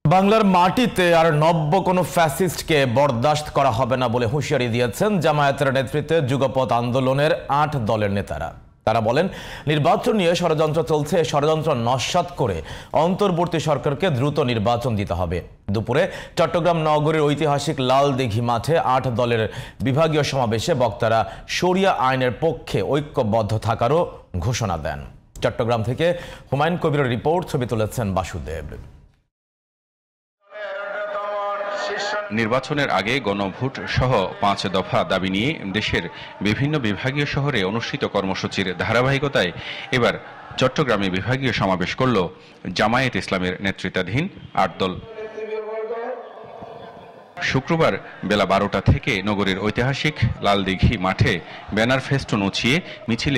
বাংলার মাটিতে আর নব্য কোনো ফ্যাসিস্টকে বরদাস্ত করা হবে না বলে হুঁশিয়ারি দিয়েছেন জামায়াতের নেতৃত্বে যুগপৎ আন্দোলনের ৮ দলের নেতারা। তারা বলেন, নির্বাচন নিয়ে ষড়যন্ত্র চলছে, ষড়যন্ত্র নস্যাৎ করে অন্তর্বর্তী সরকারকে দ্রুত নির্বাচন দিতে হবে। দুপুরে চট্টগ্রাম নগরীর ঐতিহাসিক লাল দিঘি মাঠে ৮ দলের বিভাগীয় সমাবেশে বক্তারা শরিয়া আইনের পক্ষে ঐক্যবদ্ধ থাকারও ঘোষণা দেন। চট্টগ্রাম থেকে হুমায়ুন কবিরের রিপোর্ট, ছবি তুলেছেন বাসুদেব। নির্বাচনের আগে গণভোট সহ 5 দফা দাবি নিয়ে দেশের বিভিন্ন বিভাগীয় শহরে অনুষ্ঠিত কর্মসূচির ধারাবাহিকতায় এবার চট্টগ্রামে বিভাগীয় সমাবেশ করল জামায়াত ইসলামের নেতৃত্বাধীন 8 দল। শুক্রবার বেলা 12টা থেকে নগরীর ঐতিহাসিক লালদিঘি মাঠে ব্যানার ফেস্টুন উঁচিয়ে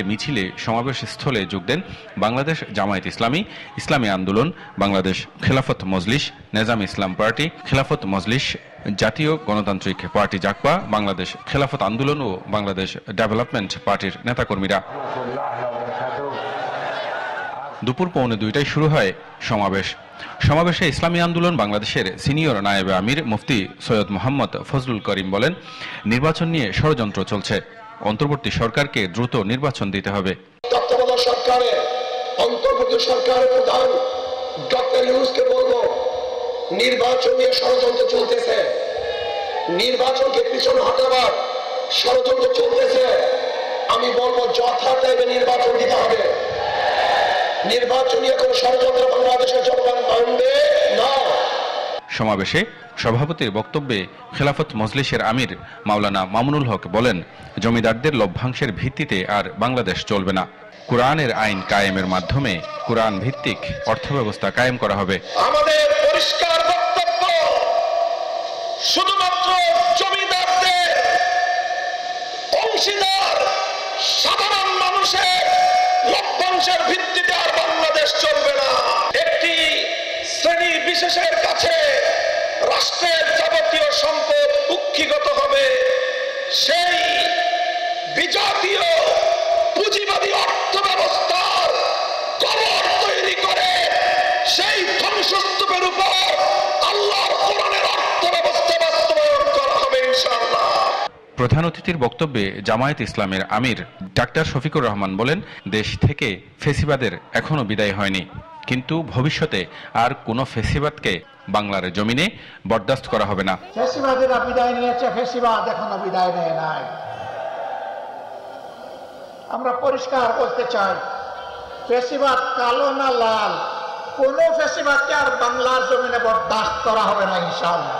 মিছিলে সমাবেশ স্থলে যোগ দেন বাংলাদেশ জামায়াত ইসলামী, ইসলামী আন্দোলন, বাংলাদেশ খেলাফত মজলিস, নেজাম ইসলাম পার্টি, খেলাফত মজলিস, জাতীয় গণতান্ত্রিক পার্টি জাকপা, বাংলাদেশ খেলাফত আন্দোলন ও বাংলাদেশ ডেভেলপমেন্ট পার্টির নেতাকর্মীরা। দুপুর 1:45টায় শুরু হয় সমাবেশে ইসলামী আন্দোলন বাংলাদেশের সিনিয়র নায়েবে আমির মুফতি সৈয়দ মোহাম্মদ ফজলুল করিম বলেন, নির্বাচন নিয়ে ষড়যন্ত্র চলছে, অন্তর্বর্তী সরকারকে দ্রুত নির্বাচন দিতে হবে। তত্ত্বাবধায়ক সরকারের অন্তর্বর্তী সরকারের প্রধান ডক্টর ইউনূসকে বলবো, নির্বাচন নিয়ে ষড়যন্ত্র চলতেছে, নির্বাচনকে পিছনে হটাবার ষড়যন্ত্র চলতেছে। আমি বলবো যথা টাইমে নির্বাচন দিতে হবে। নির্বাচনী কোনো ষড়যন্ত্র বাংলাদেশের জনগণ মানবে না। সমাবেশে সভাপতির বক্তব্যে খেলাফত মজলিসের আমির মাওলানা মামুনুল হক বলেন, জমিদারদের লভ্যাংশের ভিত্তিতে আর বাংলাদেশ চলবে না। কোরআনের আইন কায়েমের মাধ্যমে কোরআন ভিত্তিক অর্থব্যবস্থা কায়েম করা হবে। আমাদের পরিষ্কার বক্তব্য, শুধুমাত্র জমিদারদের অংশীদার সাধারণ মানুষের লভ্যাংশের ভিত্তিতে আর বাংলাদেশ চলবে না। একটি শ্রেণী বিশেষের কাছে রাষ্ট্রের যাবতীয় সম্পদ কুক্ষিগত হবে। সেই বিজাতীয় পুঁজিবাদী অর্থ ব্যবস্থার কবর তৈরি করে সেই ধ্বংসস্তূপের উপর আল্লাহর কোরআনের অর্থ ব্যবস্থা বাস্তবায়ন করা হবে ইনশাআল্লাহ। প্রধান অতিথির বক্তব্যে জামায়াত ইসলামের আমির ডাক্তার শফিকুর রহমান বলেন, দেশ থেকে ফেসিবাদের এখনো বিদায় হয়নি, কিন্তু ভবিষ্যতে আর কোনো ফেসিবাদকে বাংলার জমিনে বরদাস্ত করা হবে না। ফেসিবাদেরা বিদায় নিয়েছে, ফেসিবাদ এখনো বিদায় নেয় নাই। আমরা পরিষ্কার বলতে চাই, ফেসিবাদ কালো না লাল, কোন ফেসিবাদকে আর বাংলার জমিনে বরদাস্ত করা হবে না ইনশাআল্লাহ।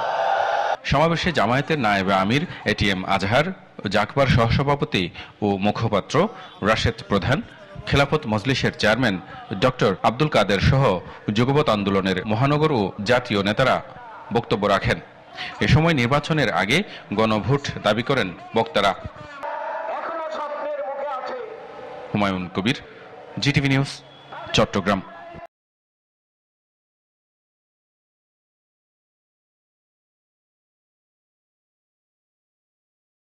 সমাবেশে জামায়াতের নায়েবে আমির এটিএম আজহার, জাকবার সহসভাপতি ও মুখপাত্র রাশেদ প্রধান, খেলাফত মজলিসের চেয়ারম্যান ডক্টর আব্দুল কাদের সহ যুগপৎ আন্দোলনের মহানগর ও জাতীয় নেতারা বক্তব্য রাখেন। এ সময় নির্বাচনের আগে গণভোট দাবি করেন বক্তারা। Humayun Kabir, GTV news, Chittagong.